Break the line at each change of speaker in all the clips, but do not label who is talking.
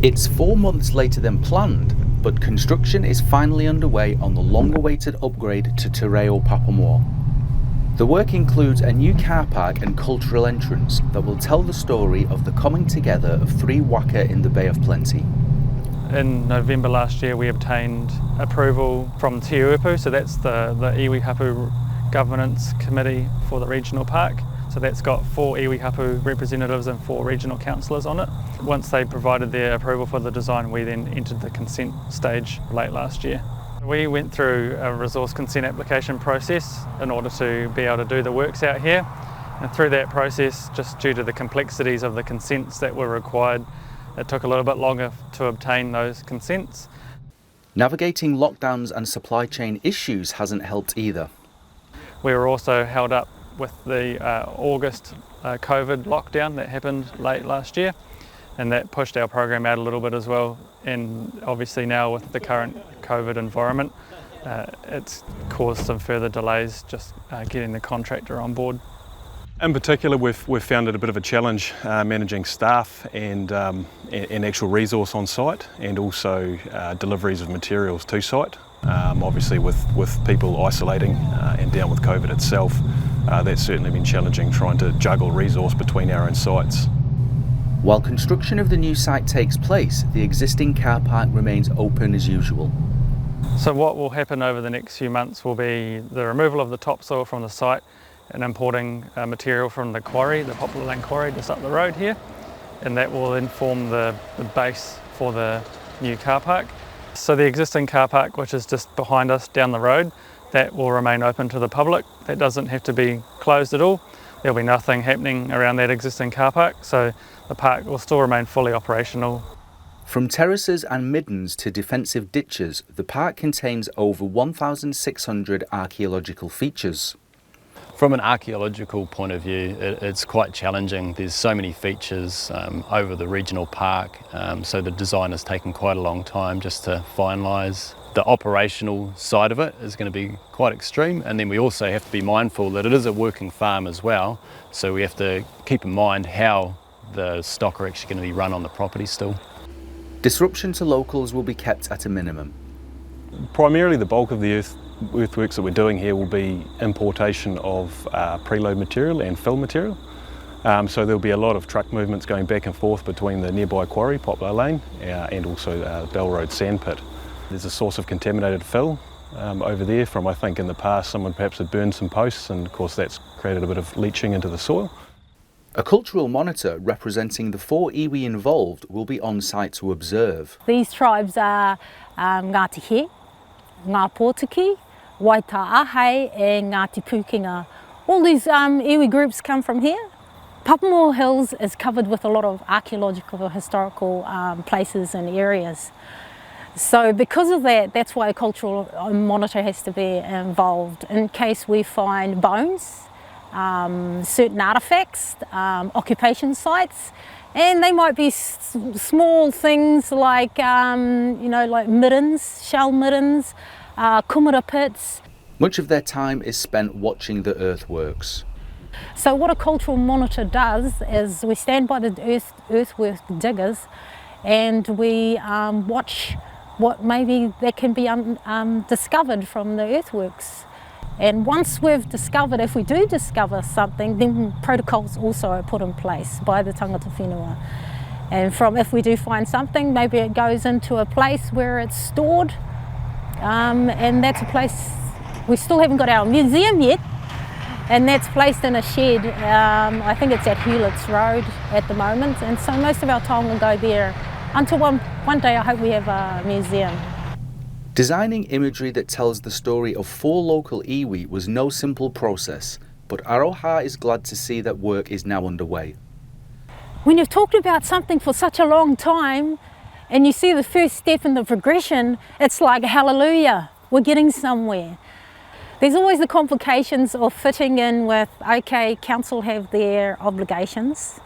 It's 4 months later than planned, but construction is finally underway on the long-awaited upgrade to Te Rae Pāpāmoa. The work includes a new car park and cultural entrance that will tell the story of the coming together of 3 waka in the Bay of Plenty.
In November last year we obtained approval from Te Rae, so that's the iwi hapu governance committee for the regional park. So that's got 4 iwi hapu representatives and 4 regional councillors on it. Once they provided their approval for the design, we then entered the consent stage late last year. We went through a resource consent application process in order to be able to do the works out here. And through that process, just due to the complexities of the consents that were required, it took a little bit longer to obtain those consents.
Navigating lockdowns and supply chain issues hasn't helped either.
We were also held up with the August COVID lockdown that happened late last year, and that pushed our program out a little bit as well. And obviously now with the current COVID environment, it's caused some further delays just getting the contractor on board.
In particular, we've found it a bit of a challenge managing staff and actual resource on site, and also deliveries of materials to site. Obviously with people isolating and down with COVID itself, that's certainly been challenging, trying to juggle resource between our own sites.
While construction of the new site takes place, the existing car park remains open as usual.
So what will happen over the next few months will be the removal of the topsoil from the site and importing material from the quarry, the Popular Lane quarry just up the road here, and that will then form the base for the new car park. So the existing car park, which is just behind us down the road, that will remain open to the public. That doesn't have to be closed at all. There'll be nothing happening around that existing car park, so the park will still remain fully operational.
From terraces and middens to defensive ditches, the park contains over 1,600 archaeological features.
From an archaeological point of view, it's quite challenging. There's so many features over the regional park, so the design has taken quite a long time just to finalise. The operational side of it is going to be quite extreme, and then we also have to be mindful that it is a working farm as well, so we have to keep in mind how the stock are actually going to be run on the property still.
Disruption to locals will be kept at a minimum.
Primarily the bulk of the earthworks that we're doing here will be importation of preload material and fill material. So there'll be a lot of truck movements going back and forth between the nearby quarry, Popular Lane, and also Bell Road sand pit. There's a source of contaminated fill over there from, I think in the past, someone perhaps had burned some posts, and of course that's created a bit of leaching into the soil.
A cultural monitor representing the 4 iwi involved will be on site to observe.
These tribes are Ngāti He, Ngā Pōtiki, Waitā-Ahai and Ngāti Pūkenga. All these iwi groups come from here. Pāpāmoa Hills is covered with a lot of archaeological, historical places and areas. So because of that, that's why a cultural monitor has to be involved in case we find bones, certain artefacts, occupation sites, and they might be small things like, like middens, shell middens, kumara pits.
Much of their time is spent watching the earthworks.
So what a cultural monitor does is we stand by the earthwork diggers and we watch what maybe that can be discovered from the earthworks. And once we've discovered, if we do discover something, then protocols also are put in place by the tangata whenua. And if we do find something, maybe it goes into a place where it's stored, and that's a place, we still haven't got our museum yet, and that's placed in a shed. I think it's at Hewlett's Road at the moment, and so most of our time will go there until one day I hope we have a museum.
Designing imagery that tells the story of 4 local iwi was no simple process, but Aroha is glad to see that work is now underway.
When you've talked about something for such a long time and you see the first step in the progression, it's like hallelujah, we're getting somewhere. There's always the complications of fitting in with, okay, council have their obligations,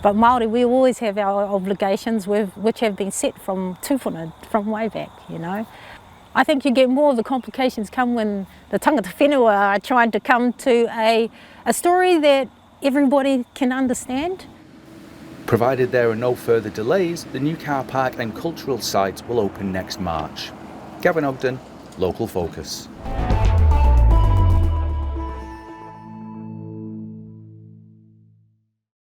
but Māori, we always have our obligations which have been set from tūwhana, from way back, you know. I think you get more of the complications come when the tangata whenua are trying to come to a story that everybody can understand.
Provided there are no further delays, the new car park and cultural site will open next March. Gavin Ogden, Local Focus.